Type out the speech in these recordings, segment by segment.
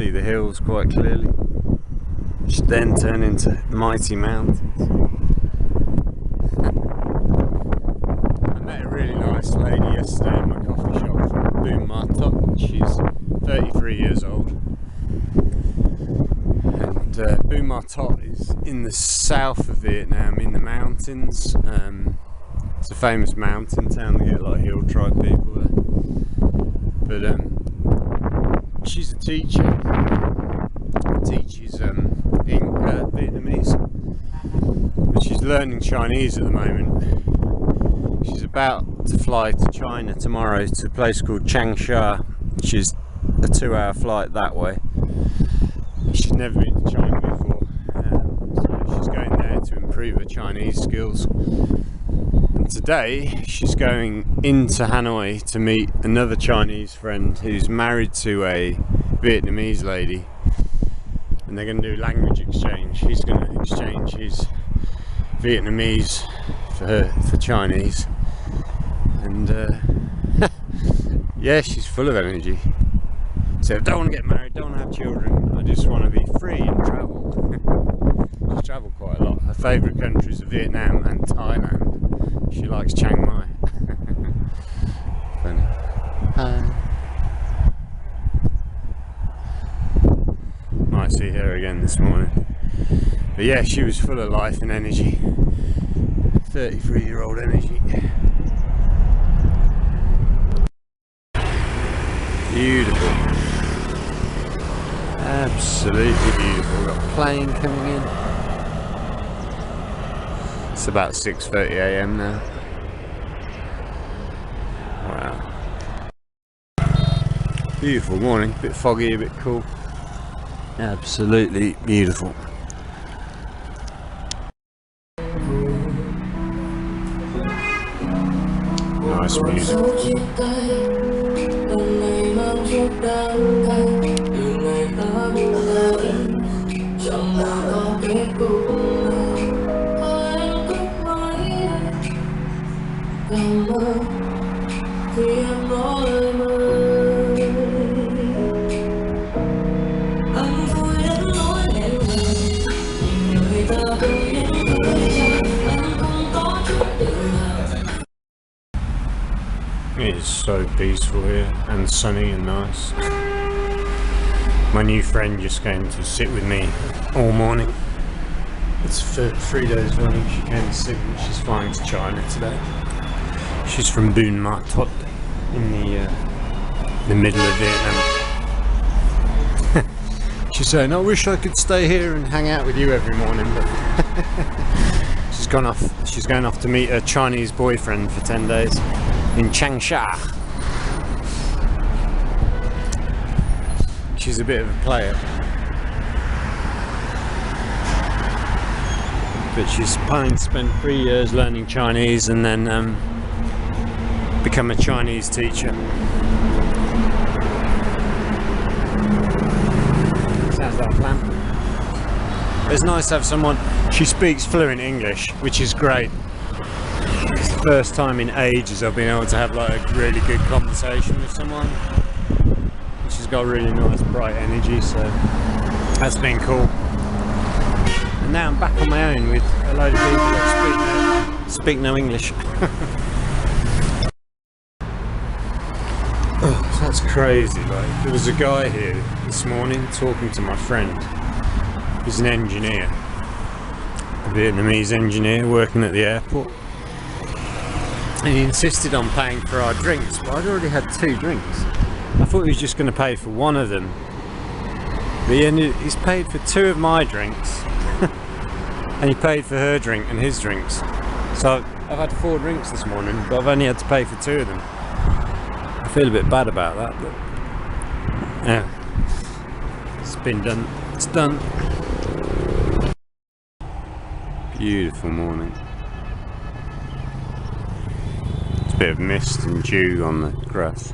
see the hills quite clearly, which then turn into mighty mountains. I met a really nice lady yesterday in my coffee shop from Buon Ma Thuot. She's 33 years old. And Buon Ma Thuot is in the south of Vietnam, in the mountains. It's a famous mountain town. They get a lot of hill tribe people there. But she's a teacher. Teaches Vietnamese, but she's learning Chinese at the moment. She's about to fly to China tomorrow to a place called Changsha, which is a 2-hour flight that way. She's never been to China before, so she's going there to improve her Chinese skills. And today she's going into Hanoi to meet another Chinese friend who's married to a Vietnamese lady, and they're going to do language exchange. He's going to exchange his Vietnamese for Chinese, and yeah, she's full of energy. So I don't want to get married, don't want to have children, I just want to be free and travel. She's travelled quite a lot. Her favourite countries are Vietnam and Thailand. She likes Chiang Mai. Funny. Might see her again this morning. But yeah, she was full of life and energy. 33-year-old energy. Beautiful. Absolutely beautiful. We've got a plane coming in. It's about 6:30 AM now. Wow. Beautiful morning. A bit foggy, a bit cool. Absolutely beautiful. Nice music. It is so peaceful here and sunny and nice. My new friend just came to sit with me all morning. It's 3 days running she came to sit with me. She's flying to China today. She's from Buon Ma Thuot in the middle of Vietnam. She's saying, I wish I could stay here and hang out with you every morning, but she's going off to meet her Chinese boyfriend for 10 days in Changsha. She's a bit of a player, but she's planning to spend 3 years learning Chinese and then become a Chinese teacher. Sounds like a plan. It's nice to have someone. She speaks fluent English, which is great. It's the first time in ages I've been able to have like a really good conversation with someone. She's got really nice bright energy, so that's been cool. And now I'm back on my own with a load of people that speak no English. Oh, that's crazy. Like, there was a guy here this morning talking to my friend. He's an engineer, a Vietnamese engineer working at the airport. And he insisted on paying for our drinks, but I'd already had 2 drinks. I thought he was just going to pay for one of them, but he's paid for 2 of my drinks, and he paid for her drink and his drinks. So I've had 4 drinks this morning, but I've only had to pay for 2 of them. I feel a bit bad about that, but yeah, it's been done. It's done. Beautiful morning. It's a bit of mist and dew on the grass.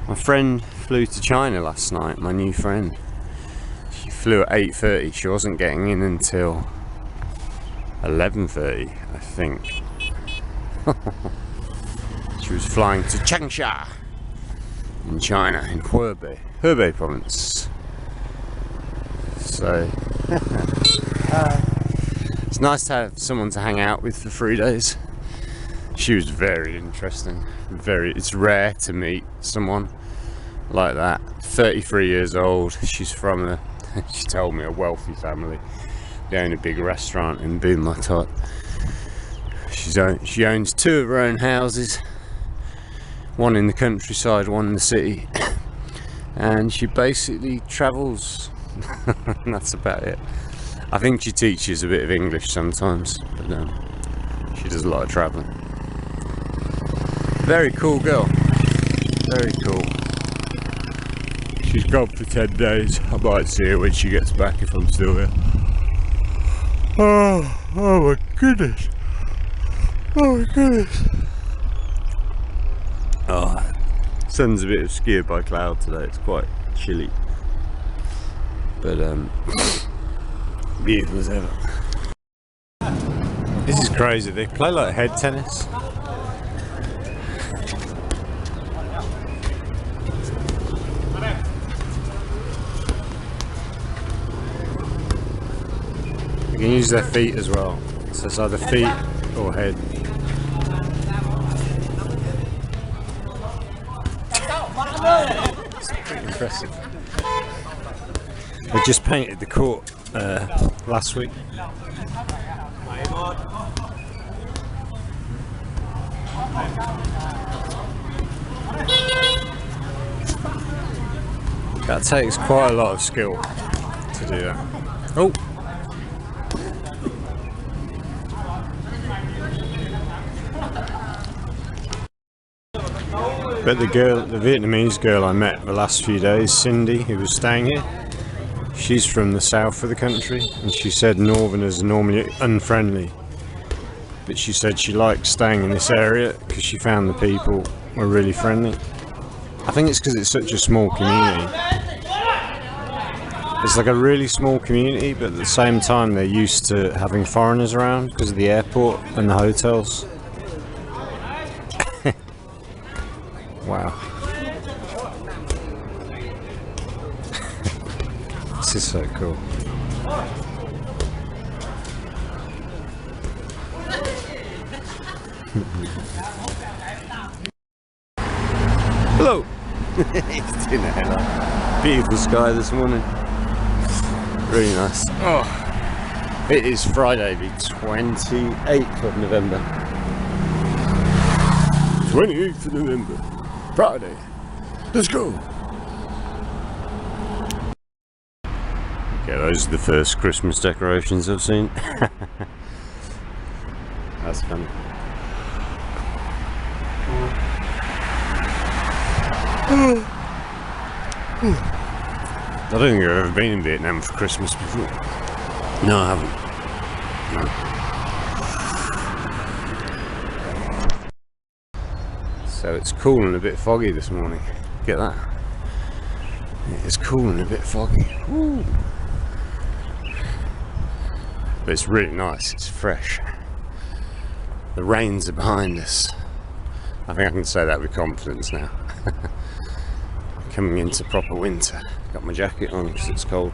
My friend flew to China last night, my new friend. She flew at 8:30, she wasn't getting in until 11:30, I think. She was flying to Changsha. in China, in Hebei province. So it's nice to have someone to hang out with for 3 days. She was very interesting. It's rare to meet someone like that. 33 years old. She's from she told me, a wealthy family. They own a big restaurant in Buon Ma Thuot. She owns 2 of her own houses, one in the countryside, one in the city, and she basically travels. And that's about it. I think she teaches a bit of English sometimes, but she does a lot of travelling. Very cool girl. Very cool. She's gone for 10 days. I might see her when she gets back if I'm still here. Oh my goodness. Oh my goodness. Oh, sun's a bit obscured by cloud today. It's quite chilly. But beautiful as ever. This is crazy. They play like head tennis. You can use their feet as well. So it's either feet or head. It's pretty impressive. They just painted the court last week. That takes quite a lot of skill to do that. Oh! But the Vietnamese girl I met the last few days, Cindy, who was staying here, she's from the south of the country, and she said northerners are normally unfriendly. But she said she liked staying in this area because she found the people were really friendly. I think it's because it's such a small community. It's like a really small community, but at the same time they're used to having foreigners around because of the airport and the hotels. Wow. This is so cool. Hello! It's in the hello. Beautiful sky this morning. Really nice. Oh, it is Friday the 28th of November. 28th of November. Friday. Let's go. Okay, those are the first Christmas decorations I've seen. That's funny. I don't think I've ever been in Vietnam for Christmas before. No, I haven't. No. So it's cool and a bit foggy this morning. Get that? It's cool and a bit foggy. Woo. But it's really nice. It's fresh. The rains are behind us. I think I can say that with confidence now. Coming into proper winter. Got my jacket on because it's cold.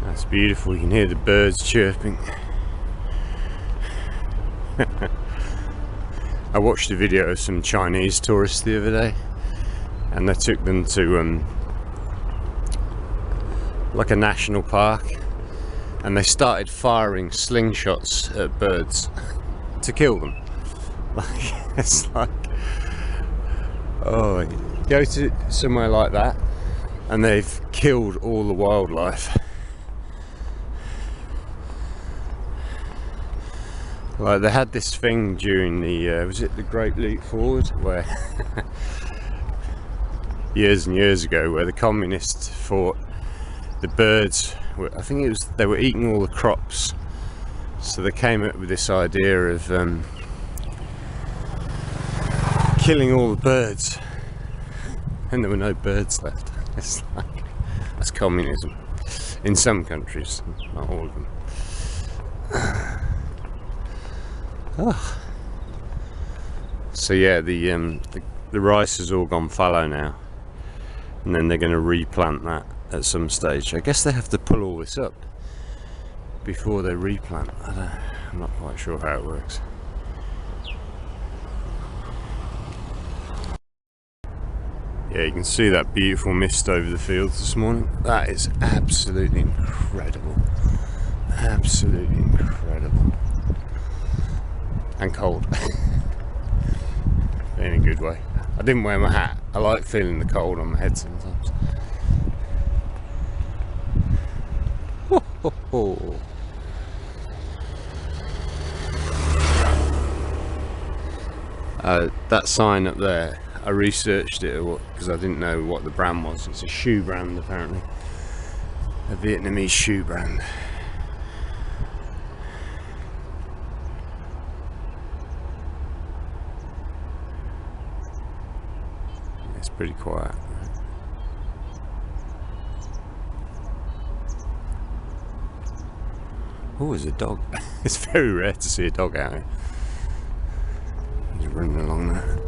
That's beautiful. You can hear the birds chirping. I watched a video of some Chinese tourists the other day, and they took them to like a national park, and they started firing slingshots at birds to kill them. Like, it's like, oh, you go to somewhere like that and they've killed all the wildlife. Like, they had this thing during the was it the Great Leap Forward, where years and years ago, where the communists thought the birds were, I think it was, they were eating all the crops, so they came up with this idea of killing all the birds, and there were no birds left. It's like, that's communism in some countries, not all of them. Oh. So yeah, the rice has all gone fallow now, and then they're going to replant that at some stage. I guess they have to pull all this up before they replant. I'm not quite sure how it works. Yeah, you can see that beautiful mist over the fields this morning. That is absolutely incredible. Absolutely incredible. And cold. In a good way. I didn't wear my hat. I like feeling the cold on my head sometimes. Ho, ho, ho. That sign up there, I researched it because I didn't know what the brand was. It's a shoe brand apparently. A Vietnamese shoe brand. It's pretty quiet. Oh, there's a dog. It's very rare to see a dog out here. He's running along there.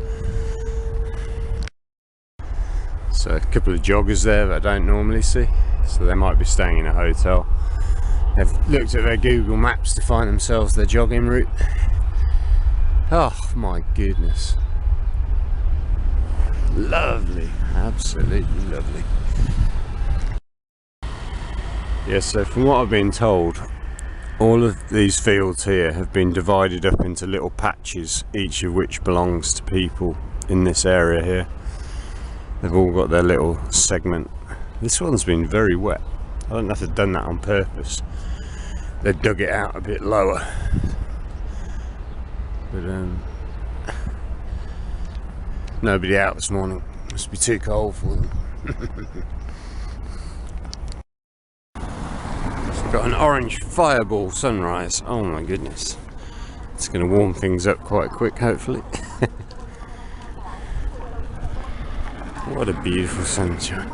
So a couple of joggers there that I don't normally see. So they might be staying in a hotel. They've looked at their Google Maps to find themselves their jogging route. Oh my goodness. Lovely, absolutely lovely. Yeah, so from what I've been told, all of these fields here have been divided up into little patches, each of which belongs to people in this area here. They've all got their little segment. This one's been very wet. I don't know if they've done that on purpose. They've dug it out a bit lower. But nobody out this morning. Must be too cold for them. Got an orange fireball sunrise. Oh my goodness. It's going to warm things up quite quick, hopefully. What a beautiful sunshine.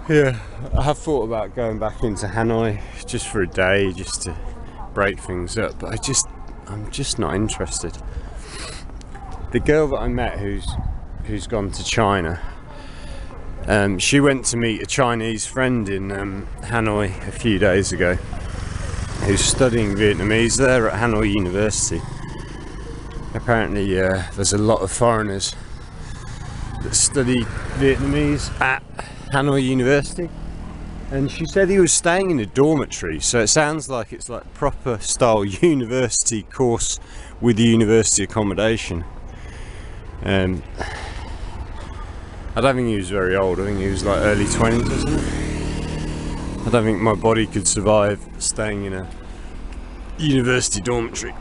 Yeah, I have thought about going back into Hanoi just for a day, just to break things up, but I'm just not interested. The girl that I met who's gone to China, she went to meet a Chinese friend in Hanoi a few days ago who's studying Vietnamese there at Hanoi University. Apparently there's a lot of foreigners that study Vietnamese at Hanoi University, and she said he was staying in a dormitory, so it sounds like it's like proper style university course with university accommodation. I don't think he was very old. I think he was like early 20s or something. I don't think my body could survive staying in a university dormitory.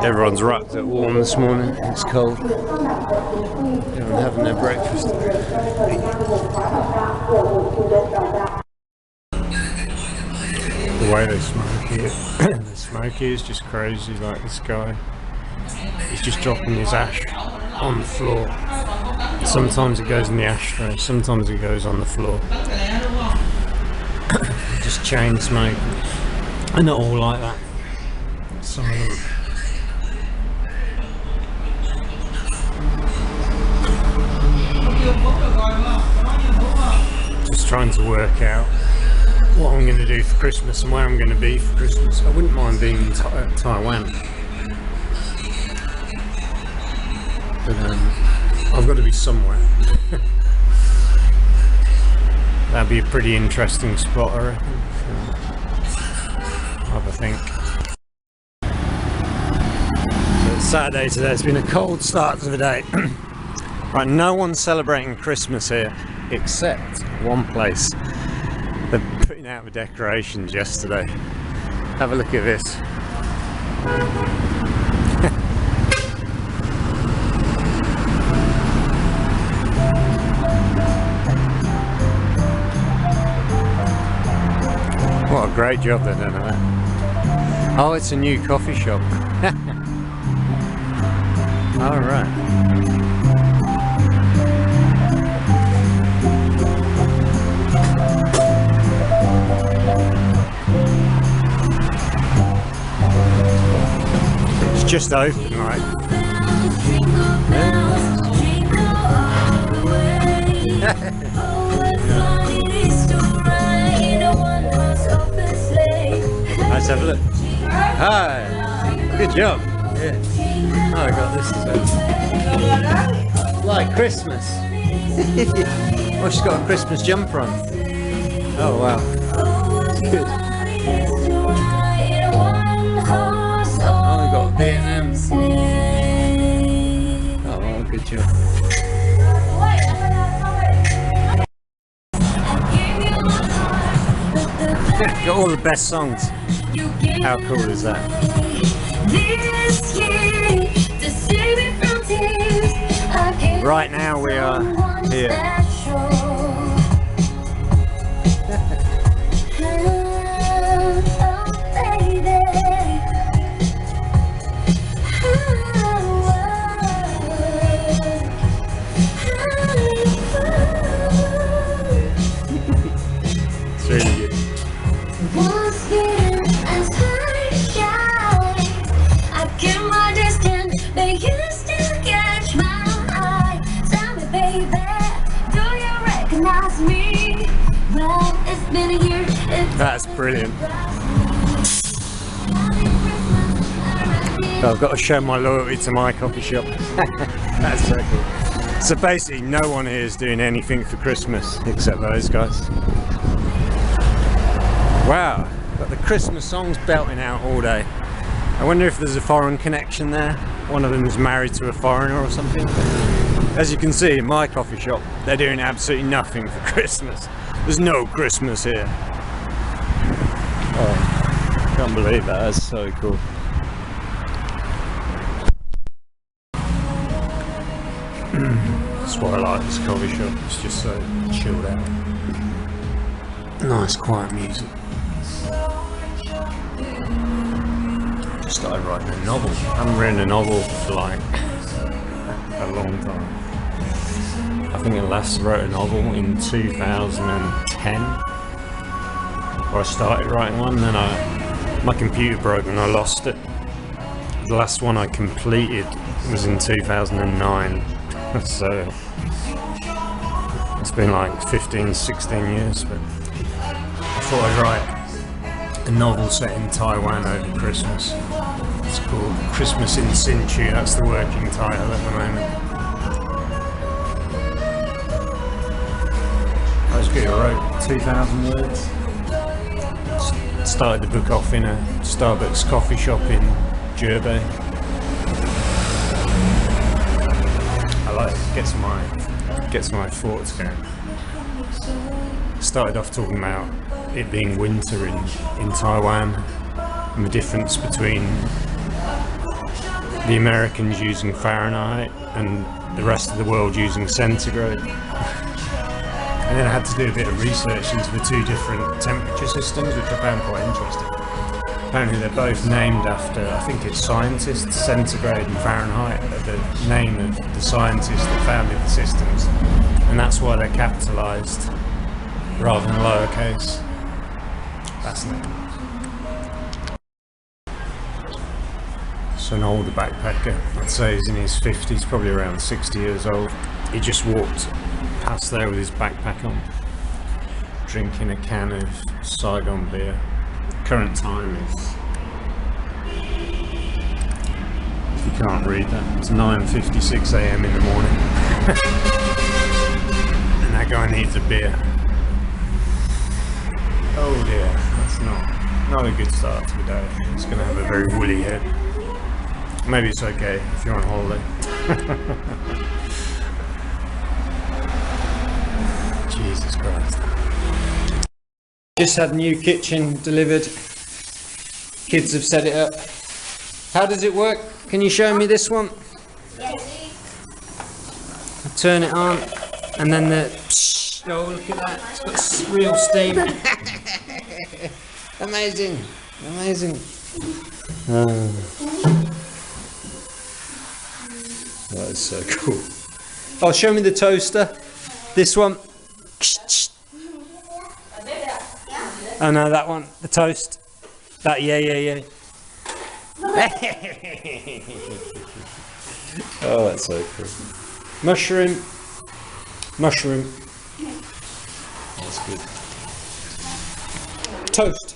Everyone's wrapped up warm this morning. It's cold. Everyone having their breakfast. The way they smoke here, the smoke here is just crazy. Like this guy, he's just dropping his ash on the floor. Sometimes it goes in the ashtray, sometimes it goes on the floor. Just chain smoking. And not all like that. Some of them. Just trying to work out what I'm going to do for Christmas and where I'm going to be for Christmas. I wouldn't mind being in Taiwan. But I've got to be somewhere. That'd be a pretty interesting spot, I reckon. I'll have a think. So it's Saturday today. It's been a cold start to the day. Right, no one's celebrating Christmas here except one place. They're putting out the decorations yesterday. Have a look at this. What a great job they've done of that. Oh, it's a new coffee shop. Alright. just open, right? Let's have a look. Hi. Good job. Yeah. Oh, I got this as well. Like Christmas. Oh, she's got a Christmas jumper on. Oh, wow. Good. Oh, we got Vietnam. Oh, well, good job. Got all the best songs. How cool is that? Right now we are here. It's really good. That's brilliant. I've got to show my loyalty to my coffee shop. That's so cool. So basically no one here is doing anything for Christmas except those guys. Wow, got the Christmas songs belting out all day. I wonder if there's a foreign connection there. One of them is married to a foreigner or something. As you can see in my coffee shop, they're doing absolutely nothing for Christmas. There's no Christmas here. Oh, can't believe that, that's so cool. That's what I like this coffee shop, it's just so chilled out. Nice quiet music. Just started writing a novel. I haven't written a novel for like a long time. I think I last wrote a novel in 2010. Or I started writing one, then my computer broke and I lost it. The last one I completed was in 2009. So it's been like 15, 16 years, but I thought I'd write a novel set in Taiwan over Christmas. It's called Christmas in Hsinchu, that's the working title at the moment. I was good, I wrote 2,000 words. Started the book off in a Starbucks coffee shop in Jerbey. I like it, gets my thoughts going. Started off talking about it being winter in Taiwan and the difference between the Americans using Fahrenheit and the rest of the world using centigrade. And then I had to do a bit of research into the two different temperature systems, which I found quite interesting. Apparently they're both named after, I think it's scientists, centigrade and Fahrenheit, are the name of the scientists that founded the systems. And that's why they're capitalised rather than lowercase. Fascinating. So an older backpacker, I'd say he's in his 50s, probably around 60 years old. He just walked past there with his backpack on, drinking a can of Saigon beer. Current time is, if you can't read that, it's 9:56 AM in the morning. And that guy needs a beer. Oh dear, that's not a good start to the day. It's going to have a very woolly head. Maybe it's okay if you're on holiday. Jesus Christ. Just had a new kitchen delivered. Kids have set it up. How does it work? Can you show me this one? Yes. Turn it on and then oh, look at that. It's got real steam. Amazing. Amazing. That is so cool. Oh, show me the toaster. This one. Oh no, that one. The toast. That, yeah. Oh, that's so cool. Mushroom. Mushroom. That's good. Toast.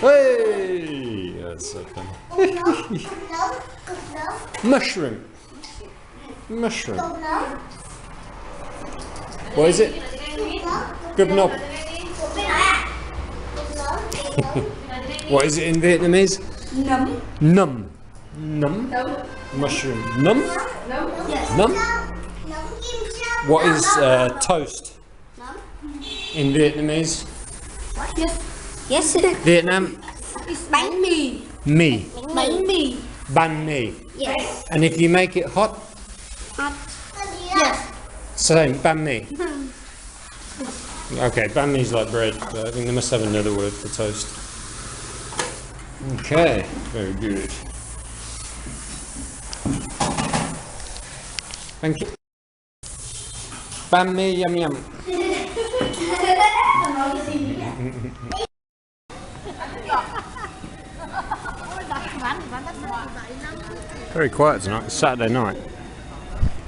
Hey! That's so funny. Mushroom. Mushroom. What is it? Good knob. What is it in Vietnamese? Nấm. Num. Num. Mushroom. Num? Yes. Num? What is toast in Vietnamese? Yes. Yes. Vietnam? It's bánh mì. Mì. Bánh mì. Banh mi. Yes. And if you make it hot? Hot. Yes. Same. Banh mi. Okay, banh mi is like bread, but I think they must have another word for toast. Okay, very good. Thank you. Banh mi yum yum. Very quiet tonight. It's Saturday night.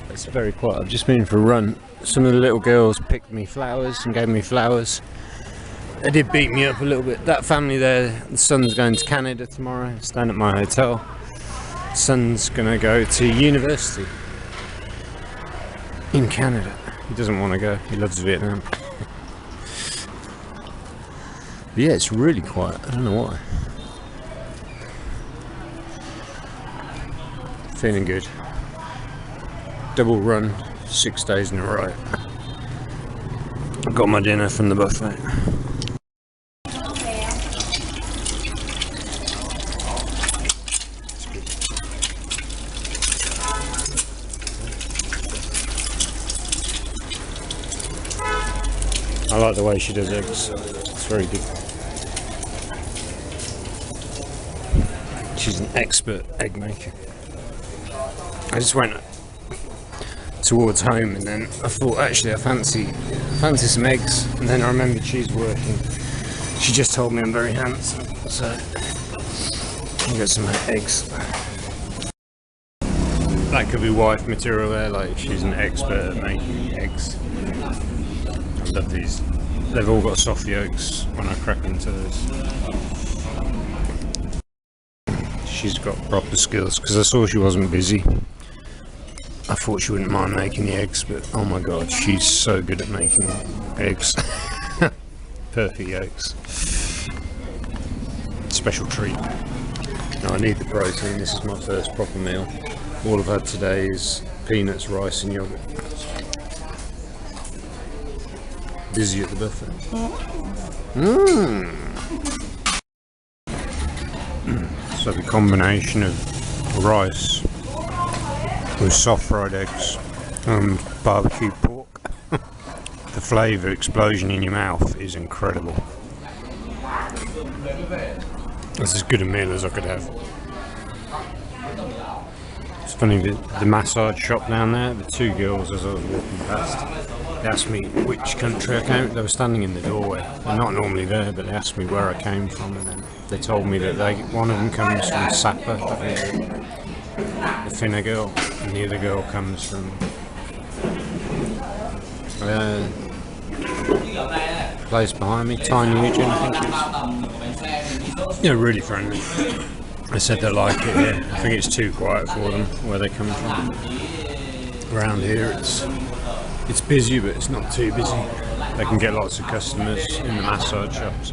It's very quiet. I've just been for a run. Some of the little girls picked me flowers and gave me flowers. They did beat me up a little bit. That family there, the son's going to Canada tomorrow, staying at my hotel. The son's going to go to university in Canada. He doesn't want to go. He loves Vietnam. But yeah, it's really quiet. I don't know why. Feeling good. Double run, 6 days in a row. I got my dinner from the buffet. I like the way she does eggs. It's very good. She's an expert egg maker. I just went towards home and then I thought actually I fancy some eggs, and then I remembered she's working. She just told me I'm very handsome, so I'll get some eggs. That could be wife material there, like she's an expert at making eggs. I love these. They've all got soft yolks when I crack into those. She's got proper skills, because I saw she wasn't busy. I thought she wouldn't mind making the eggs, but oh my god, she's so good at making eggs. Perfect yolks. Special treat. Now I need the protein. This is my first proper meal. All I've had today is peanuts, rice and yogurt. Busy at the buffet. So the combination of rice with soft fried eggs and barbecue pork. The flavour explosion in your mouth is incredible. That's as good a meal as I could have. It's funny, the massage shop down there, the two girls as I was walking past, they asked me which country I came. They were standing in the doorway. They're not normally there, but they asked me where I came from, and then they told me that one of them comes from Sapa, the Finner girl, and the other girl comes from place behind me, Tiny Eugene, I think it is. Yeah, really friendly. They said they like it here. I think it's too quiet for them where they come from. Around here it's busy, but it's not too busy. They can get lots of customers in the massage shops.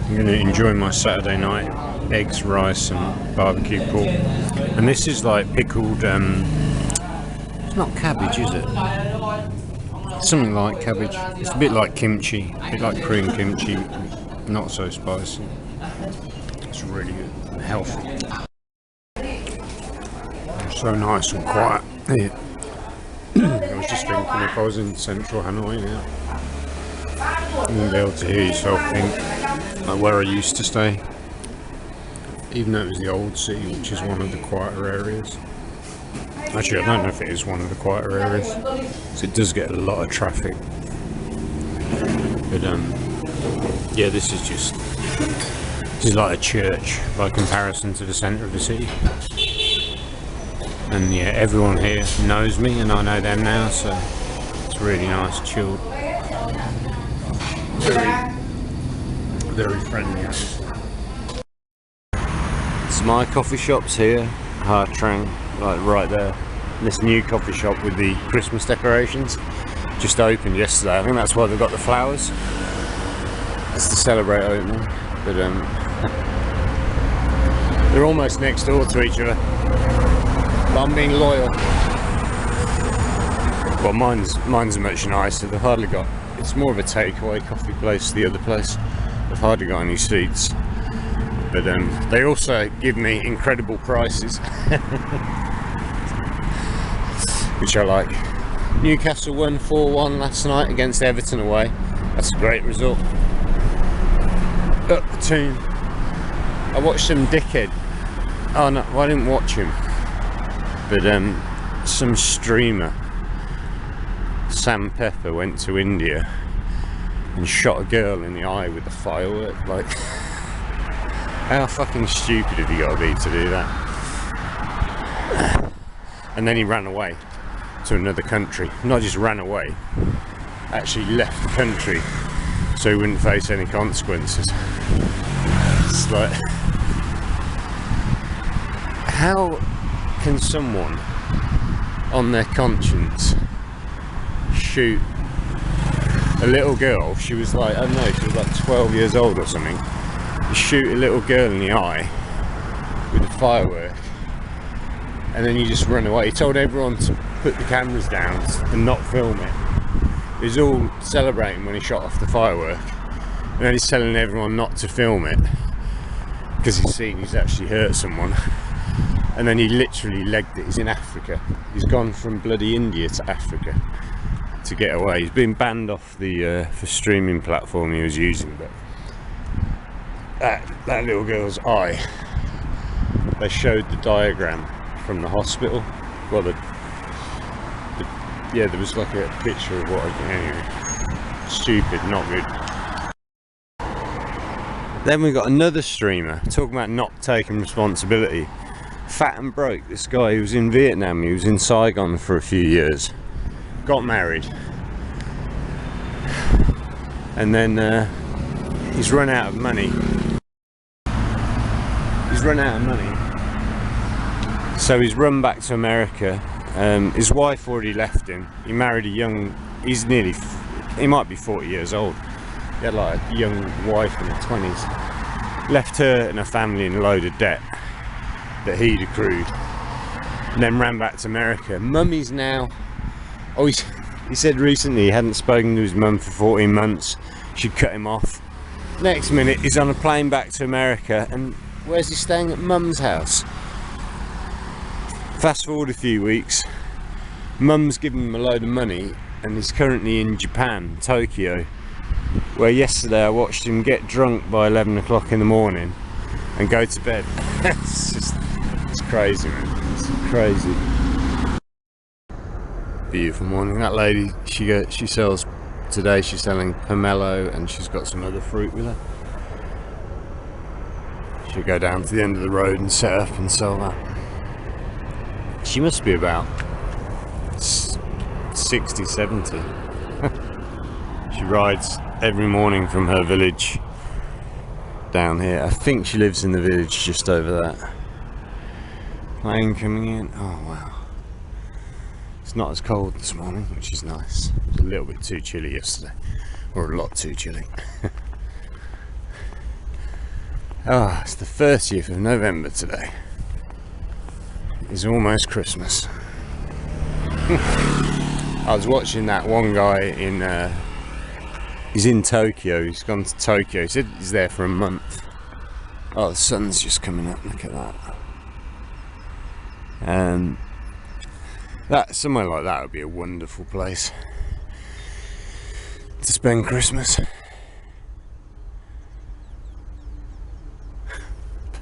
I'm going to enjoy my Saturday night. Eggs, rice and barbecue pork. And this is like pickled, it's not cabbage, is it? It's something like cabbage. It's a bit like kimchi, a bit like Korean kimchi, not so spicy. It's really good and healthy. It's so nice and quiet here. I was just thinking if I was in central Hanoi now, I wouldn't be able to hear yourself think, like where I used to stay. Even though it was the old city, which is one of the quieter areas. Actually, I don't know if it is one of the quieter areas, because it does get a lot of traffic. But Yeah, this is like a church by comparison to the centre of the city. And yeah, everyone here knows me and I know them now, so it's really nice, chilled. Very friendly. So my coffee shop's here, Ha Trang, like right there. And this new coffee shop with the Christmas decorations just opened yesterday. I think that's why they've got the flowers. It's to celebrate opening. But they're almost next door to each other. But I'm being loyal. Well, mine's much nicer. They've hardly got. It's more of a takeaway coffee place. The other place, they've hardly got any seats. But they also give me incredible prices, which I like. Newcastle won 4-1 last night against Everton away. That's a great result. Up the team. I watched some dickhead. Oh no, well, I didn't watch him. But some streamer, Sam Pepper, went to India and shot a girl in the eye with a firework. Like, how fucking stupid have you got to be to do that? And then he ran away to another country. Not just ran away, actually left the country so he wouldn't face any consequences. It's like, how can someone on their conscience shoot a little girl? She was like, I don't know, she was like 12 years old or something. You shoot a little girl in the eye with a firework and then you just run away. He told everyone to put the cameras down and not film it. He was all celebrating when he shot off the firework, and then he's telling everyone not to film it because he's seen he's actually hurt someone. And then he literally legged it. He's in Africa. He's gone from bloody India to Africa to get away. He's been banned off the streaming platform he was using, but that little girl's eye, they showed the diagram from the hospital. Well, yeah, there was like a picture of what, anyway, stupid, not good. Then we got another streamer talking about not taking responsibility. Fat and broke, this guy who was in Vietnam, he was in Saigon for a few years, got married, and then he's run out of money. So he's run back to America. His wife already left him. He married a young, he might be 40 years old. He had like a young wife in her 20s. Left her and her family in a load of debt that he'd accrued, and then ran back to America. Mummy's now, he said recently he hadn't spoken to his mum for 14 months. She'd cut him off. Next minute he's on a plane back to America, and where's he staying? At mum's house. Fast forward a few weeks, mum's given him a load of money and he's currently in Japan, Tokyo, where yesterday I watched him get drunk by 11 o'clock in the morning and go to bed. It's crazy, man. It's crazy. Beautiful morning. That lady, she sells, today she's selling pomelo and she's got some other fruit with her. She'll go down to the end of the road and set up and sell that. She must be about 60, 70. She rides every morning from her village down here. I think she lives in the village just over that. Plane coming in. Oh wow. It's not as cold this morning, which is nice. It was a little bit too chilly yesterday. Or a lot too chilly. Ah, it's the 30th of November today. It's almost Christmas. I was watching that one guy in he's in Tokyo. He's gone to Tokyo. He said he's there for a month. Oh, the sun's just coming up. Look at that. That somewhere like that would be a wonderful place to spend Christmas.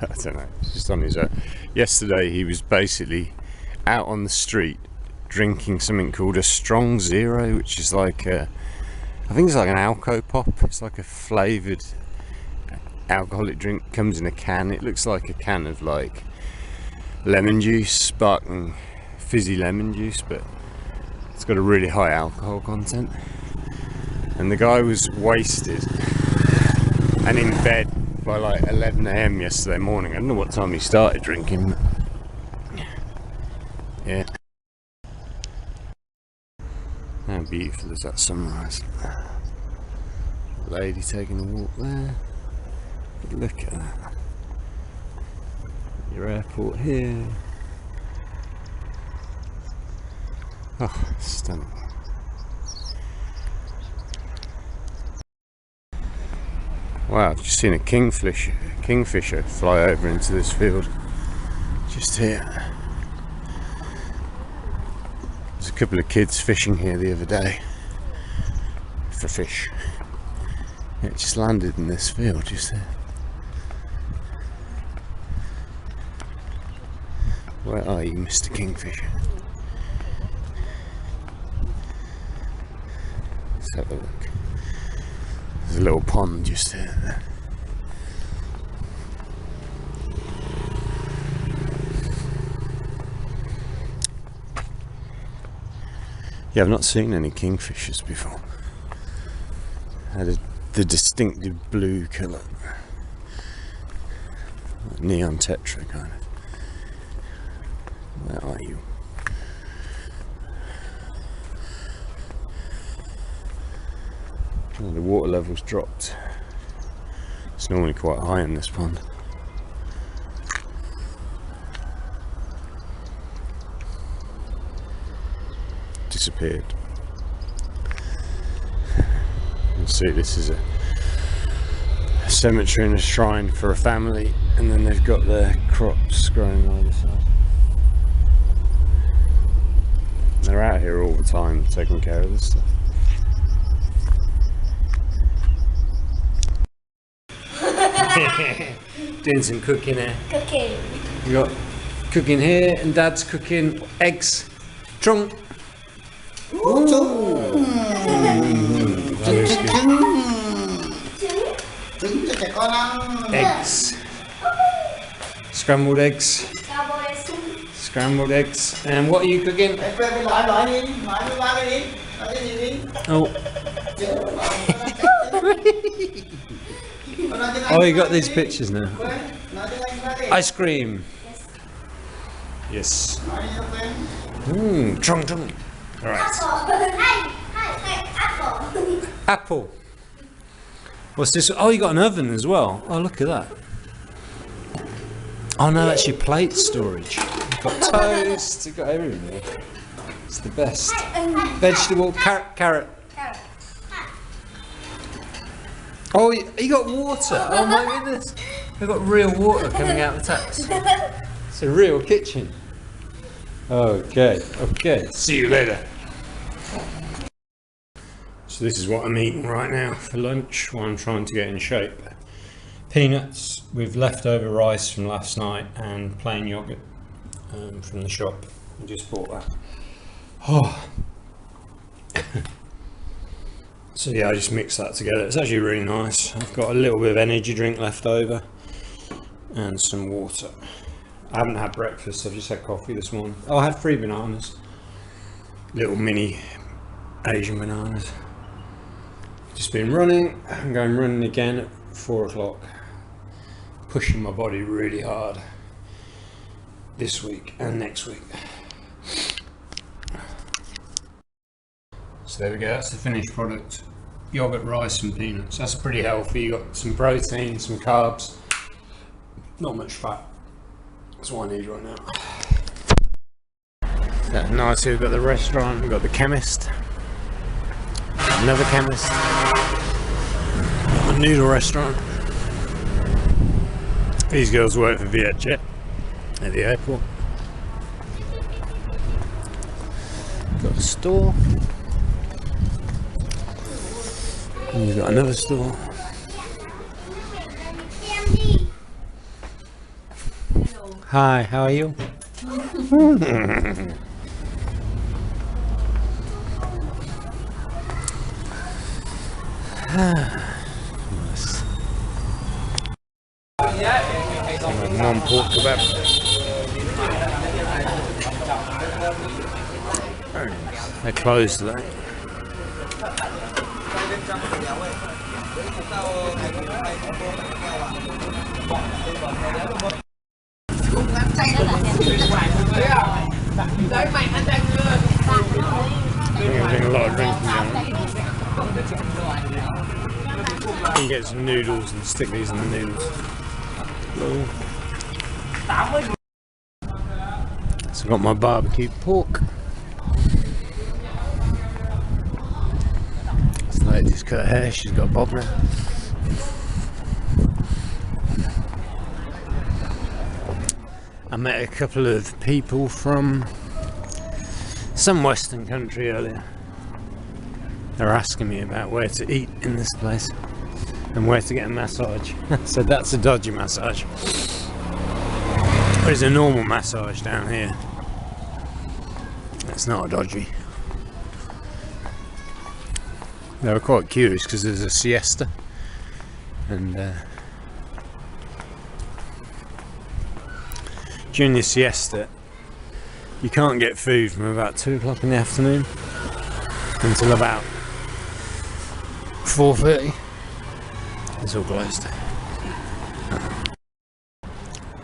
I don't know, it's just on his own. Yesterday he was basically out on the street drinking something called a Strong Zero, which is like I think it's like an Alco Pop. It's like a flavoured alcoholic drink. Comes in a can. It looks like a can of like lemon juice, sparkling fizzy lemon juice, but it's got a really high alcohol content. And the guy was wasted and in bed by like 11 AM yesterday morning. I don't know what time he started drinking, but yeah. How beautiful is that sunrise? Lady taking a walk there. Look at that. Your airport here. Oh, stunning. Wow, I've just seen a kingfisher fly over into this field. Just here. There's a couple of kids fishing here the other day for fish. It just landed in this field just there. Where are you, Mr. Kingfisher? Let's have a look. There's a little pond just there. Yeah, I've not seen any kingfishers before. Had the distinctive blue colour, like neon tetra kind of. Where are you? Oh, the water level's dropped. It's normally quite high in this pond. Disappeared. You see, this is a cemetery and a shrine for a family, and then they've got their crops growing on the side. They're out here all the time taking care of this stuff. Doing some cooking here. Cooking. You got cooking here, and Dad's cooking eggs. Trung. Eggs. Scrambled eggs. Scrambled eggs. And what are you cooking? Oh. Oh, you got these pictures now. Ice cream. Yes. Trung trung. All right. Apple. What's this? Oh, you got an oven as well. Oh, look at that. Oh no, that's your plate storage. You've got toast. You've got everything there. It's the best. Vegetable, carrot. Oh, you got water. Oh my goodness. We've got real water coming out of the taps. It's a real kitchen. Okay. See you later. So this is what I'm eating right now for lunch while I'm trying to get in shape. Peanuts with leftover rice from last night and plain yogurt from the shop. I just bought that. Oh. So yeah, I just mixed that together. It's actually really nice. I've got a little bit of energy drink left over and some water. I haven't had breakfast, I've just had coffee this morning. Oh, I had 3 bananas. Little mini Asian bananas. Just been running. I'm going running again at 4 o'clock. Pushing my body really hard this week and next week. So there we go, that's the finished product. Yogurt, rice and peanuts. That's pretty healthy. You got some protein, some carbs, not much fat. That's what I need right now. That's nice. Here we've got the restaurant, we've got the chemist, another chemist, a noodle restaurant. These girls work for Vietjet at the airport. Got a store. And you've got another store. Hi, how are you? One pork kebab. They're closed today. I'm getting a lot of drinking going. You can get some noodles and stick these in the noodles. So I've got my barbecue pork. This lady's cut her hair, she's got a bob now. I met a couple of people from some Western country earlier. They were asking me about where to eat in this place and where to get a massage. I said that's a dodgy massage. There's a normal massage down here. It's not a dodgy. They were quite curious because there's a siesta, and during the siesta you can't get food from about 2 o'clock in the afternoon until about 4:30. It's all closed.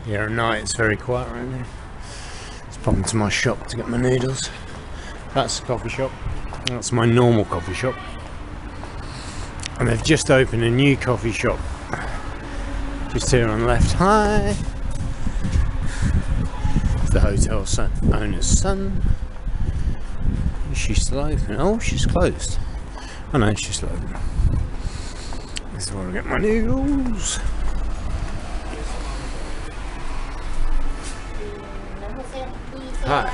Yeah, at night it's very quiet around here. Let's pop into my shop to get my noodles. That's the coffee shop. That's my normal coffee shop. And they've just opened a new coffee shop just here on the left. Hi! It's the hotel owner's son. Is she still open? Oh, she's closed. Oh no, she's still open. This is where I get my noodles. Hi.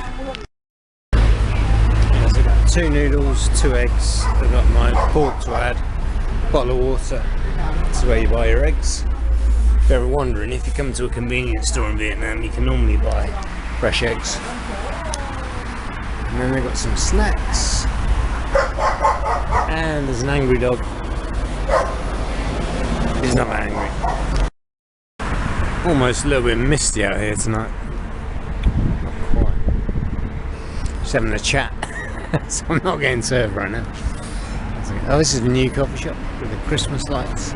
Yes, I've got 2 noodles, 2 eggs. I've got my pork to add, bottle of water. That's where you buy your eggs. If you're ever wondering, if you come to a convenience store in Vietnam, you can normally buy fresh eggs. And then they've got some snacks. And there's an angry dog. He's not angry. Almost a little bit misty out here tonight. Not quite. Just having a chat. So I'm not getting served right now. Oh, this is the new coffee shop with the Christmas lights.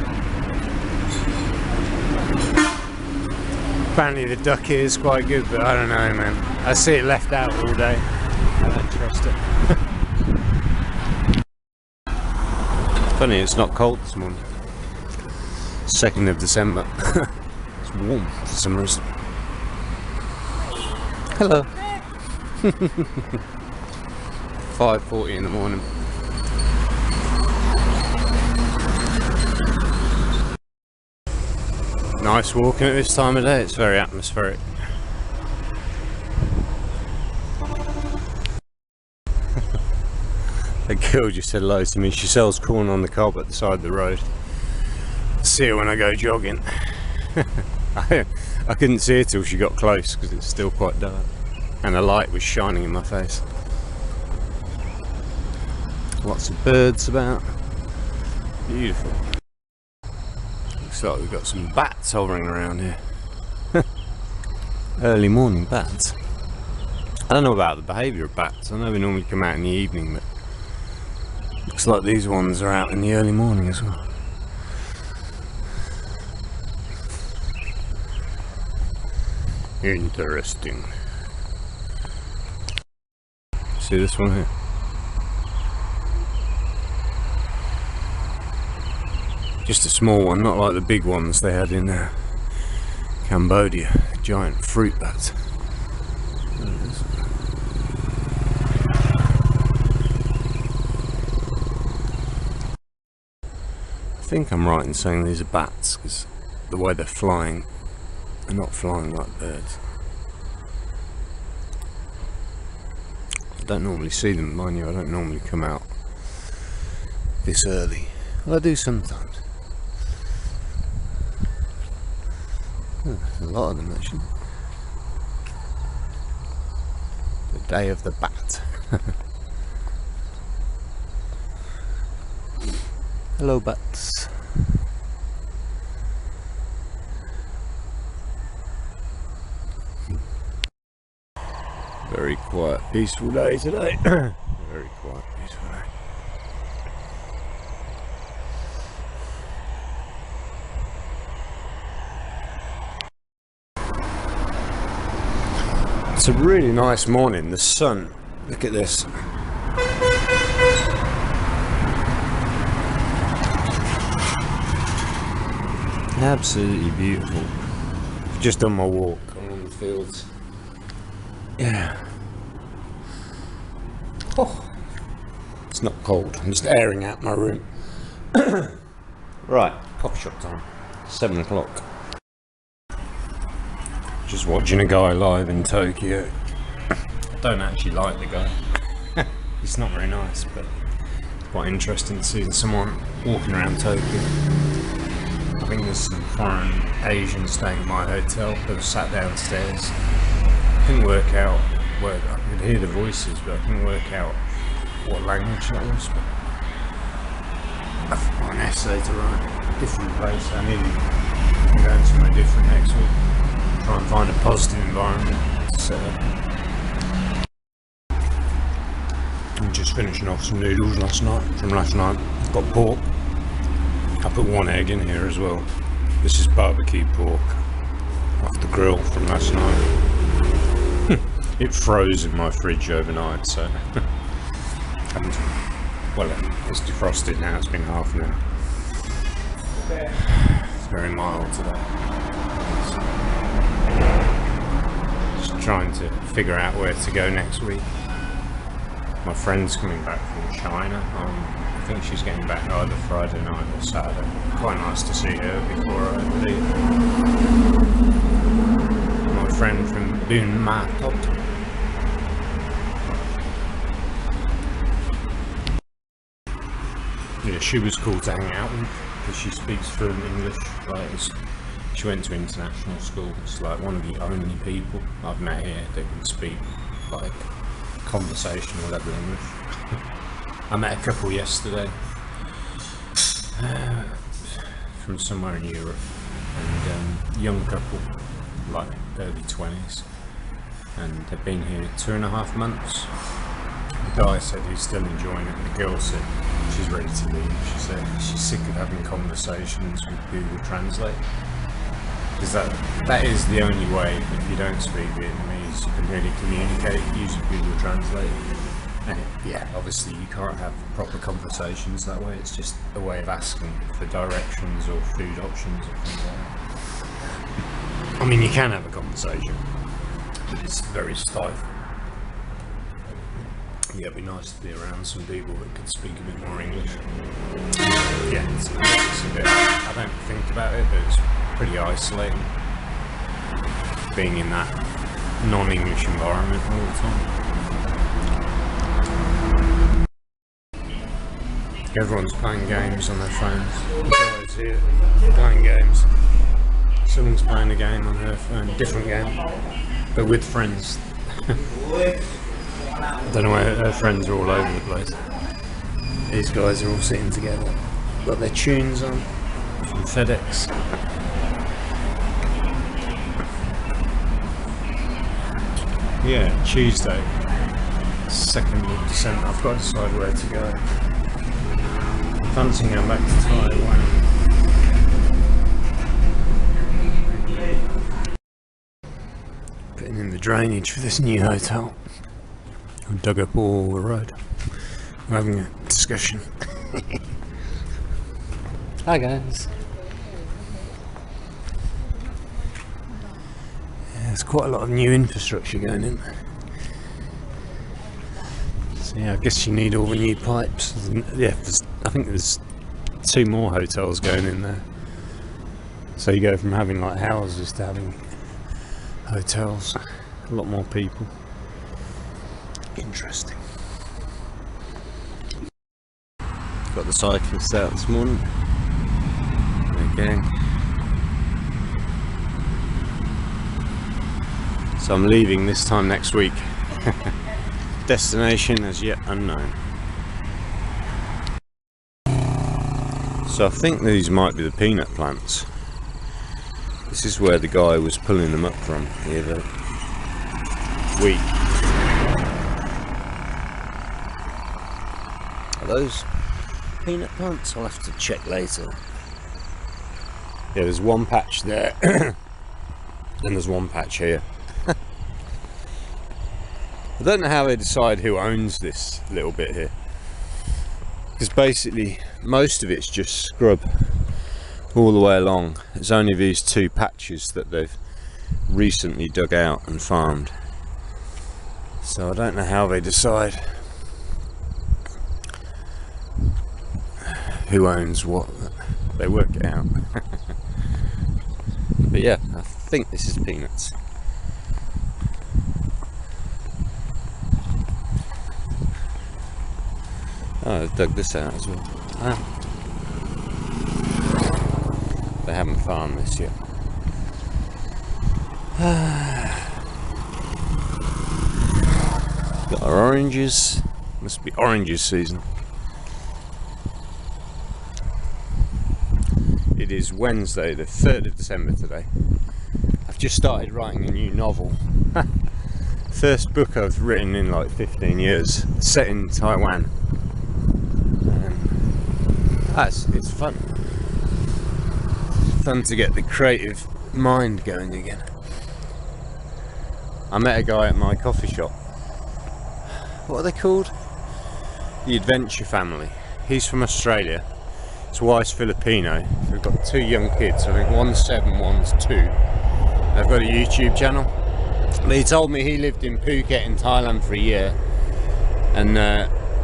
Apparently the duck here is quite good, but I don't know, man. I see it left out all day. I don't trust it. Funny, it's not cold this morning. 2nd of December. It's warm for some reason. Hello. 5:40 in the morning. Nice walking at this time of day, it's very atmospheric. The girl just said hello to me. She sells corn on the cob at the side of the road. I see her when I go jogging. I couldn't see her till she got close because it's still quite dark and the light was shining in my face. Lots of birds about. Beautiful. Looks like we've got some bats hovering around here. Early morning bats. I don't know about the behaviour of bats. I know they normally come out in the evening, but looks like these ones are out in the early morning as well. Interesting. See this one here? Just a small one, not like the big ones they had in Cambodia. Giant fruit bats. I think I'm right in saying these are bats because the way they're flying, they're not flying like birds. I don't normally see them, mind you. I don't normally come out this early. Well, I do sometimes. Oh, there's a lot of them actually. The day of the bat. Hello bats. Very quiet, peaceful day today. Very quiet, peaceful day. It's a really nice morning. The sun, look at this. Absolutely beautiful. Just done my walk along the fields. Yeah. Oh, it's not cold. I'm just airing out my room. Right, coffee shop time. 7 o'clock. Just watching a guy live in Tokyo. I don't actually like the guy. He's not very nice, but it's quite interesting seeing someone walking around Tokyo. I think there's some foreign Asians staying at my hotel that were sat downstairs. I couldn't work out where I could hear the voices, but I couldn't work out what language that was. But I've got an essay to write. Different place. I'm going somewhere different next week. Try and find a positive environment to set up. I'm just finishing off some noodles from last night. I've got pork. I put 1 egg in here as well. This is barbecue pork off the grill from last night. It froze in my fridge overnight, so well, it's defrosted now. It's been half an hour. It's very mild today. Just trying to figure out where to go next week. My friend's coming back from China. I think she's getting back either Friday night or Saturday. Quite nice to see her before I leave. My friend from Buon Ma Thuot. Yeah, she was cool to hang out with because she speaks fluent English. She went to international school. It's like one of the only people I've met here that can speak like conversational level English. I met a couple yesterday from somewhere in Europe, and young couple, like early 20s, and they've been here 2.5 months. The guy said he's still enjoying it, and the girl said she's ready to leave. She said she's sick of having conversations with Google Translate, because that is the only way, if you don't speak Vietnamese, you can really communicate using Google Translate. And yeah, obviously you can't have proper conversations that way. It's just a way of asking for directions or food options or things like that. I mean, you can have a conversation, but it's very stifling. Yeah, it'd be nice to be around some people that could speak a bit more English. Yeah, it's a bit, I don't think about it, but it's pretty isolating being in that non-English environment all the time. Everyone's playing games on their phones. The guys here playing games. Someone's playing a game on her phone, different game, but with friends. I don't know where her friends are all over the place. These guys are all sitting together. Got their tunes on from FedEx. Yeah, Tuesday, 2nd of December. I've got to decide where to go. Fancy going back to Taiwan. Putting in the drainage for this new hotel. I dug up all the road. We're having a discussion. Hi guys. Yeah, there's quite a lot of new infrastructure going in. So yeah, I guess you need all the new pipes. Yeah, I think there's 2 more hotels going in there. So you go from having like houses to having hotels. A lot more people. Interesting. Got the cyclists out this morning. Okay. So I'm leaving this time next week. Destination as yet unknown. So I think these might be the peanut plants. This is where the guy was pulling them up from the other week. Are those peanut plants? I'll have to check later. Yeah, there's one patch there and there's one patch here. I don't know how they decide who owns this little bit here, because basically most of it's just scrub all the way along. There's only these two patches that they've recently dug out and farmed, so I don't know how they decide who owns what. They work it out. But yeah, I think this is peanuts. Oh, they've dug this out as well. Ah. They haven't farmed this yet. Got our oranges. Must be oranges season. It is Wednesday, the 3rd of December today. I've just started writing a new novel. First book I've written in like 15 years, set in Taiwan. It's fun. Fun to get the creative mind going again. I met a guy at my coffee shop. What are they called? The Adventure Family. He's from Australia. His wife's Filipino. We've got 2 young kids. I think one's 7, one's 2. They've got a YouTube channel. But he told me he lived in Phuket in Thailand for a year, and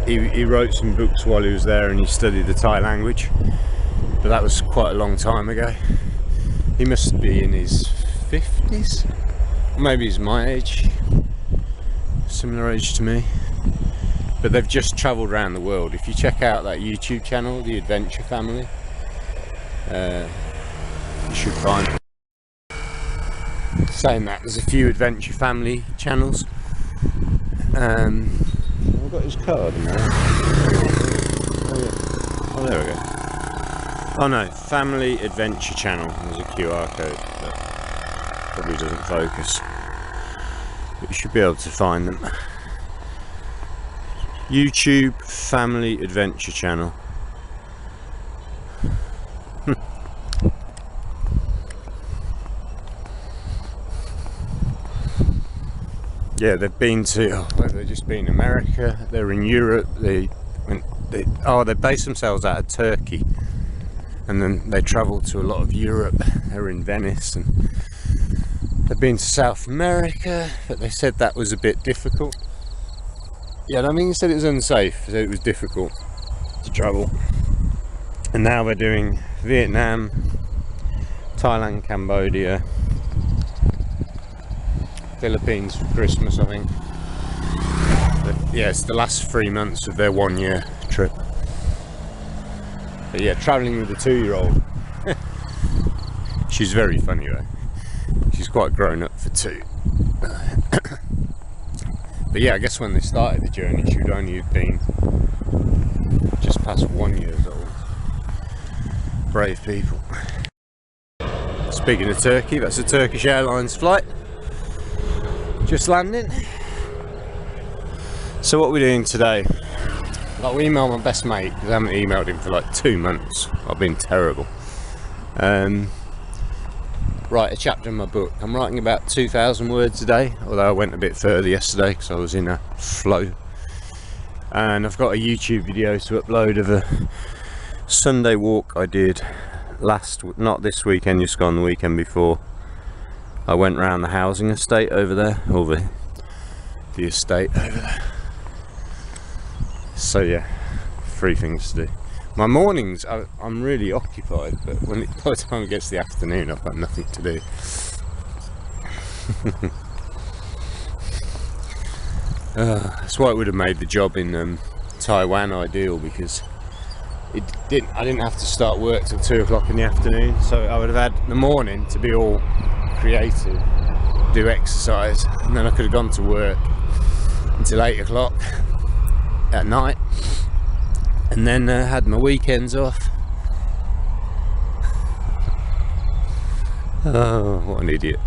he wrote some books while he was there, and he studied the Thai language. But that was quite a long time ago. He must be in his 50s, or maybe he's my age, similar age to me. But they've just travelled around the world. If you check out that YouTube channel, The Adventure Family, you should find it. Saying that, there's a few Adventure Family channels. I've got his card in there. Oh, yeah. Oh, there we go. Oh no, Family Adventure Channel. There's a QR code that probably doesn't focus, but you should be able to find them. YouTube Family Adventure Channel. Yeah, they've been to, they've just been in America, they're in Europe, they based themselves out of Turkey, and then they travelled to a lot of Europe. They're in Venice, and they've been to South America, but they said that was a bit difficult. Yeah, I mean, he said it was unsafe, so it was difficult to travel. And now they're doing Vietnam, Thailand, Cambodia, Philippines for Christmas, I think. But yeah, it's the last 3 months of their 1 year trip. But yeah, travelling with a 2-year-old. She's very funny though. She's quite grown up for 2. But yeah, I guess when they started the journey, she would only have been just past 1 year old. Brave people. Speaking of Turkey, that's a Turkish Airlines flight. Just landing. So what we're doing today, like, we emailed my best mate, because I haven't emailed him for like 2 months. I've been terrible. Write a chapter in my book. I'm writing about 2,000 words a day, although I went a bit further yesterday because I was in a flow. And I've got a YouTube video to upload of a Sunday walk I did not this weekend, just gone the weekend before. I went round the housing estate over there, or the estate over there. So yeah, 3 things to do. My mornings, I'm really occupied, but by the time it gets to the afternoon, I've got nothing to do. That's why it would have made the job in Taiwan ideal, because I didn't have to start work till 2 o'clock in the afternoon, so I would have had the morning to be all creative, do exercise, and then I could have gone to work until 8 o'clock at night, and then had my weekends off. Oh, what an idiot.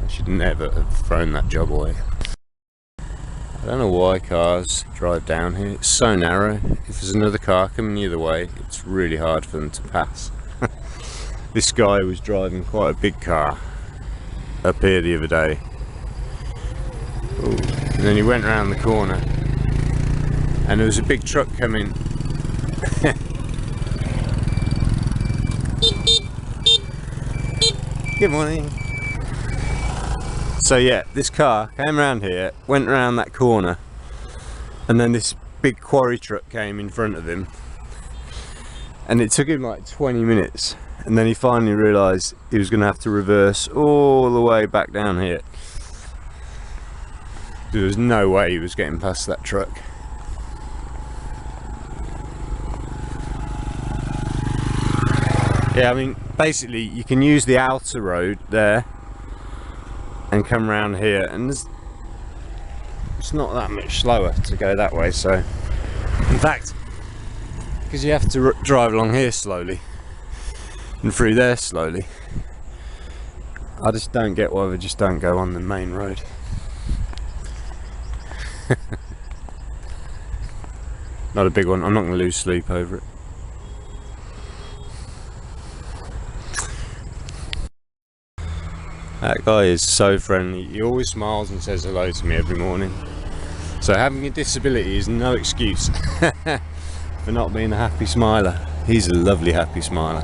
I should never have thrown that job away. I don't know why cars drive down here. It's so narrow. If there's another car coming the other way, it's really hard for them to pass. This guy was driving quite a big car up here the other day. Ooh. And then he went around the corner and there was a big truck coming. Good morning. So yeah, this car came around here, went around that corner, and then this big quarry truck came in front of him, and it took him like 20 minutes, and then he finally realised he was going to have to reverse all the way back down here. There was no way he was getting past that truck. Yeah, I mean, basically you can use the outer road there and come around here, and it's not that much slower to go that way. So in fact, because you have to drive along here slowly and through there slowly, I just don't get why we just don't go on the main road. Not a big one. I'm not going to lose sleep over it. That guy is so friendly. He always smiles and says hello to me every morning. So having a disability is no excuse for not being a happy smiler. He's a lovely happy smiler.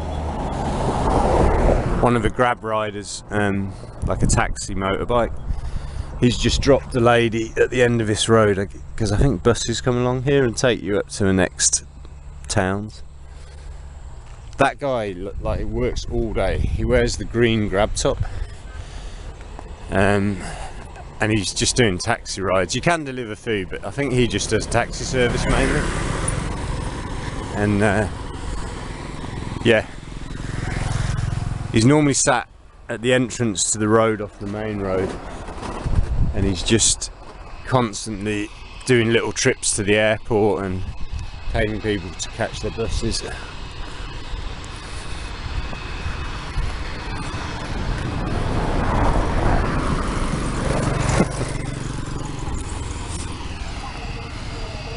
One of the grab riders, like a taxi motorbike, he's just dropped a lady at the end of this road, because I think buses come along here and take you up to the next towns. That guy, like, he works all day. He wears the green grab top. And he's just doing taxi rides. You can deliver food, but I think he just does taxi service mainly. And yeah, he's normally sat at the entrance to the road off the main road, and he's just constantly doing little trips to the airport and taking people to catch their buses.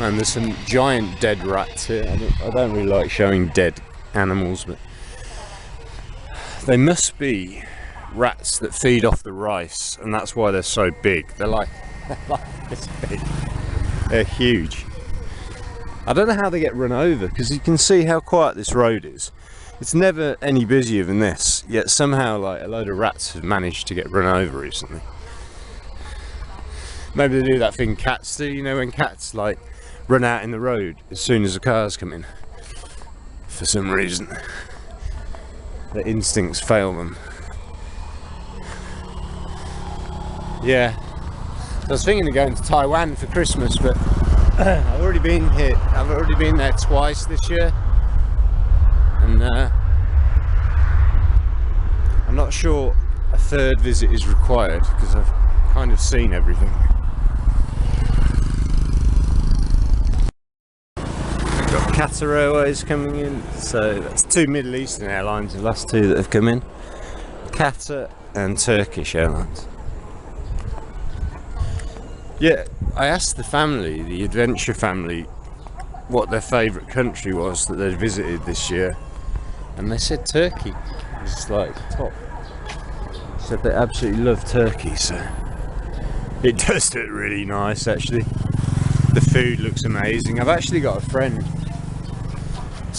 And there's some giant dead rats here. I don't really like showing dead animals, but they must be rats that feed off the rice, and that's why they're so big. They're like this big. They're huge. I don't know how they get run over, because you can see how quiet this road is. It's never any busier than this, yet somehow like a load of rats have managed to get run over recently. Maybe they do that thing cats do, you know, when cats like run out in the road as soon as the cars come in. For some reason, their instincts fail them. Yeah, I was thinking of going to Taiwan for Christmas, but I've already been here. I've already been there twice this year, and I'm not sure a third visit is required, because I've kind of seen everything. Qatar Airways coming in, so that's two Middle Eastern airlines, the last two that have come in, Qatar and Turkish Airlines. Yeah, I asked the family, the adventure family, what their favourite country was that they'd visited this year, and they said Turkey was like top. Said they absolutely love Turkey, so it does look really nice actually. The food looks amazing. I've actually got a friend,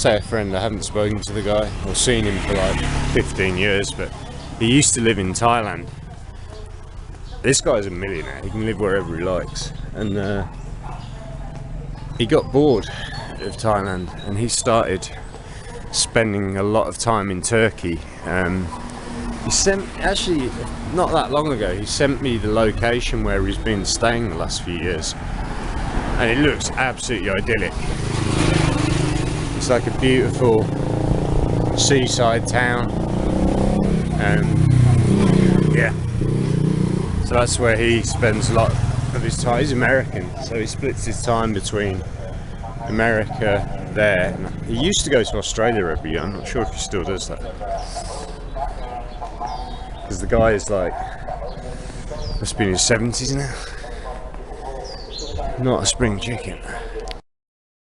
I haven't spoken to the guy or seen him for like 15 years, but he used to live in Thailand. This guy's a millionaire, he can live wherever he likes, and he got bored of Thailand and he started spending a lot of time in Turkey. He sent, actually not that long ago, he sent me the location where he's been staying the last few years, and it looks absolutely idyllic. It's like a beautiful seaside town, and yeah, so that's where he spends a lot of his time. He's American, so he splits his time between America there. He used to go to Australia every year. I'm not sure if he still does that, because the guy is like, must be in his 70s now. not a spring chicken.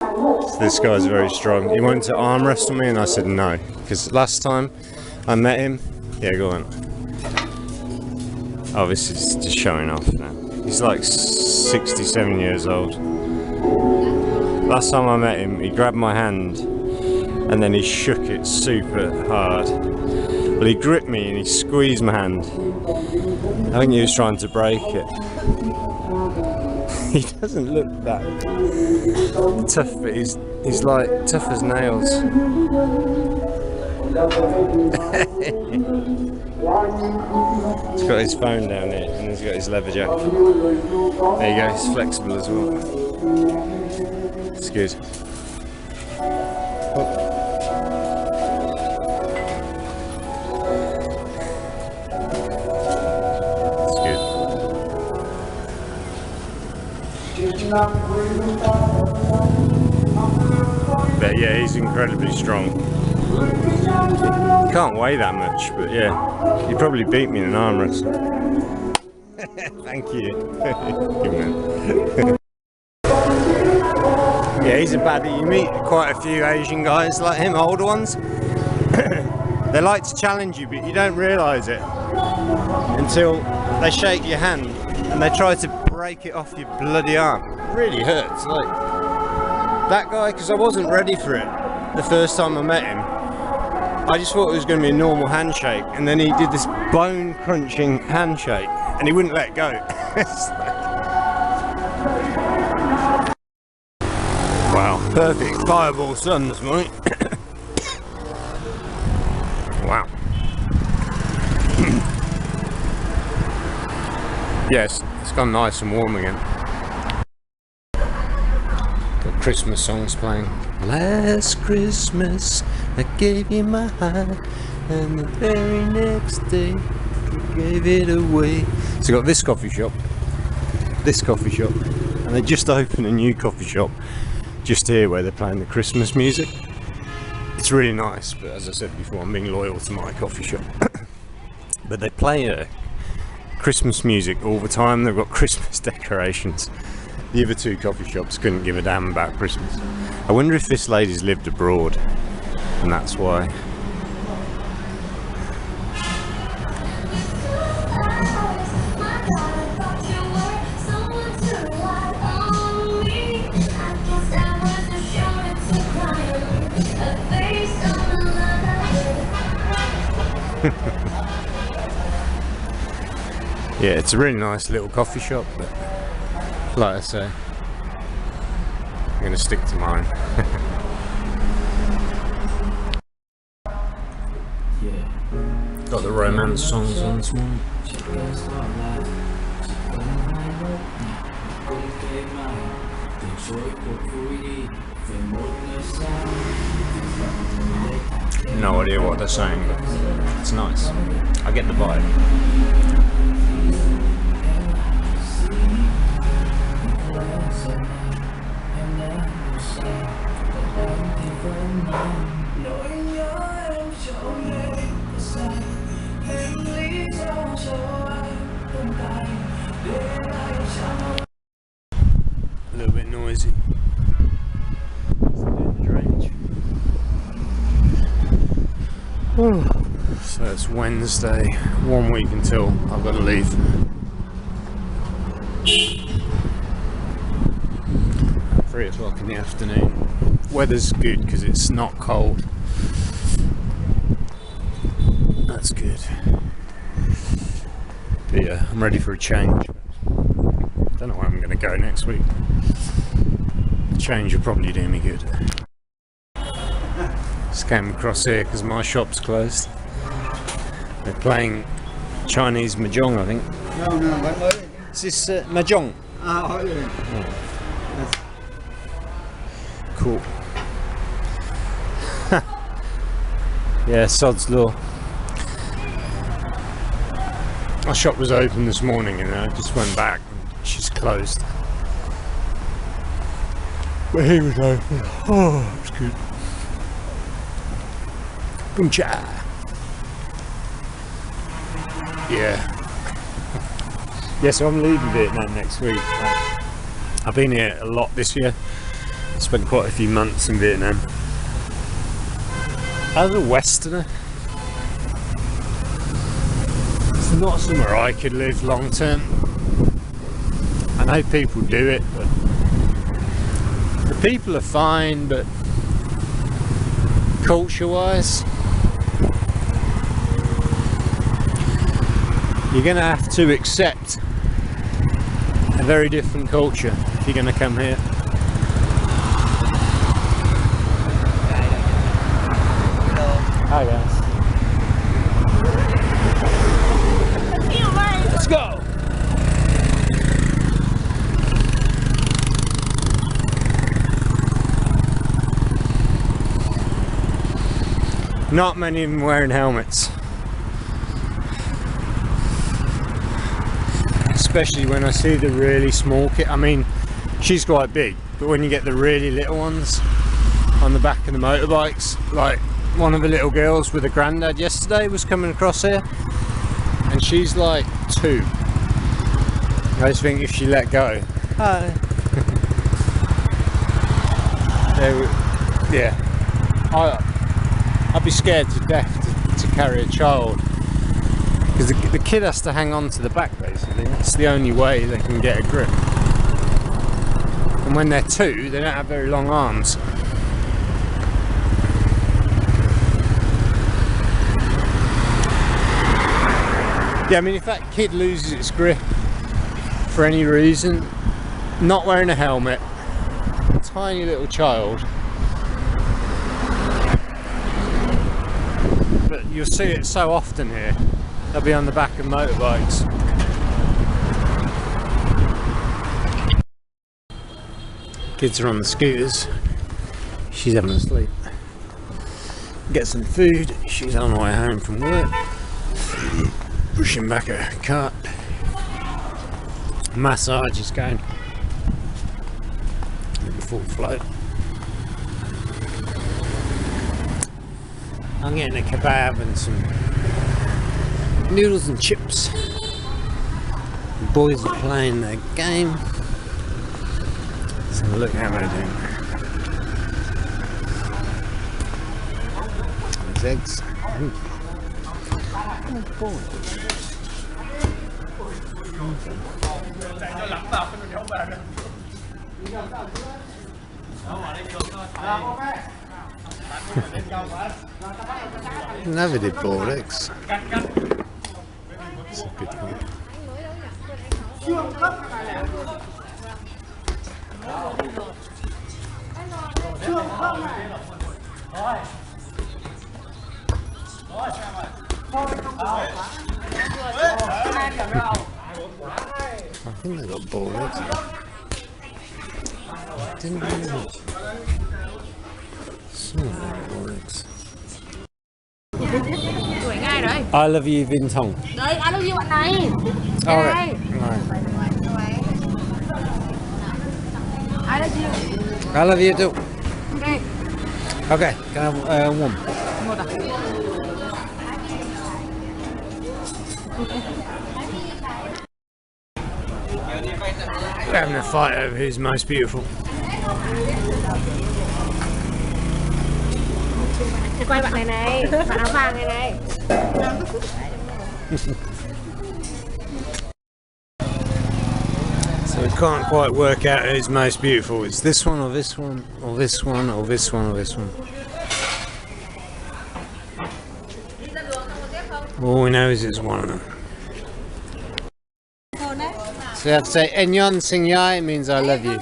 So this guy's very strong. He wanted to arm wrestle me and I said no, because last time I met him, yeah, go on. Oh, this is just showing off now. He's like 67 years old. Last time I met him, he grabbed my hand and then he shook it super hard. Well, he gripped me and he squeezed my hand. I think he was trying to break it. He doesn't look that tough, but he's like tough as nails. He's got his phone down here and he's got his leather jacket. There you go, he's flexible as well. It's good. Oh. It's good. But yeah, he's incredibly strong. He can't weigh that much, but yeah, he'd probably beat me in an arm wrestle. Thank you. Good man. Yeah, he's a baddie. You meet quite a few Asian guys like him, older ones. They like to challenge you, but you don't realise it until they shake your hand and they try to break it off your bloody arm. It really hurts. Like that guy, because I wasn't ready for it the first time I met him. I just thought it was going to be a normal handshake, and then he did this bone crunching handshake and he wouldn't let go. Wow, perfect fireball sun this morning. Wow. Yes, it's gone nice and warm again. Got Christmas songs playing. Last Christmas I gave you my heart, and the very next day you gave it away. So got this coffee shop, and they just opened a new coffee shop just here where they're playing the Christmas music. It's really nice, but as I said before, I'm being loyal to my coffee shop. But they play Christmas music all the time. They've got Christmas decorations. The other two coffee shops couldn't give a damn about Christmas. I wonder if this lady's lived abroad and that's why. Yeah, it's a really nice little coffee shop, but like I say, I'm going to stick to mine. Got the romance songs on this morning. No idea what they're saying, but it's nice. I get the vibe. A little bit noisy. Drainage. So it's Wednesday, 1 week until I've got to leave. 3 o'clock in the afternoon. Weather's good because it's not cold. That's good. But yeah, I'm ready for a change. Don't know where I'm going to go next week. Change will probably do me good. Just came across here because my shop's closed. They're playing Chinese mahjong, I think. No, what? Is this mahjong? Oh, yeah. Oh. Cool. Yeah, sod's law. My shop was open this morning and I just went back and she's closed. But he was open. Oh, it's good. Boom cha. Yeah. Yeah, so I'm leaving Vietnam next week. I've been here a lot this year. Spent quite a few months in Vietnam. As a Westerner, it's not somewhere I could live long term. I know people do it, but the people are fine, but culture-wise, you're going to have to accept a very different culture if you're going to come here. Hi guys. Let's go! Not many of them wearing helmets. Especially when I see the really small kid. I mean, she's quite big, but when you get the really little ones on the back of the motorbikes, like one of the little girls with a granddad yesterday was coming across here, and she's like 2. I just think if she let go, hi. Yeah, I'd be scared to death to carry a child, because the kid has to hang on to the back basically. That's the only way they can get a grip. And when they're 2, they don't have very long arms. Yeah, I mean, if that kid loses its grip for any reason, not wearing a helmet, a tiny little child, but you'll see it so often here, they'll be on the back of motorbikes. Kids are on the scooters, she's having a sleep. Get some food, she's on her way home from work. Pushing back a cart. Massage is going in full flow. I'm getting a kebab and some noodles and chips. The boys are playing their game. Let's have a look how they're doing. There's eggs. Oh boy. Never did boiled eggs. That's a good one. I think they got boiled eggs. Didn't really smell like boiled eggs. I love you, Vinh Thong. Đấy, I love you bạn này. Alright. I love you. I love you too. Okay. Okay, can I have one? Một à? We're having a fight over who's most beautiful. Quay bạn này này, bạn áo vàng này này. So we can't quite work out who's most beautiful. It's this one or this one or this one or this one or this one. All we know is it's one of them. So you have to say Enyon Sing Yai, means I love you.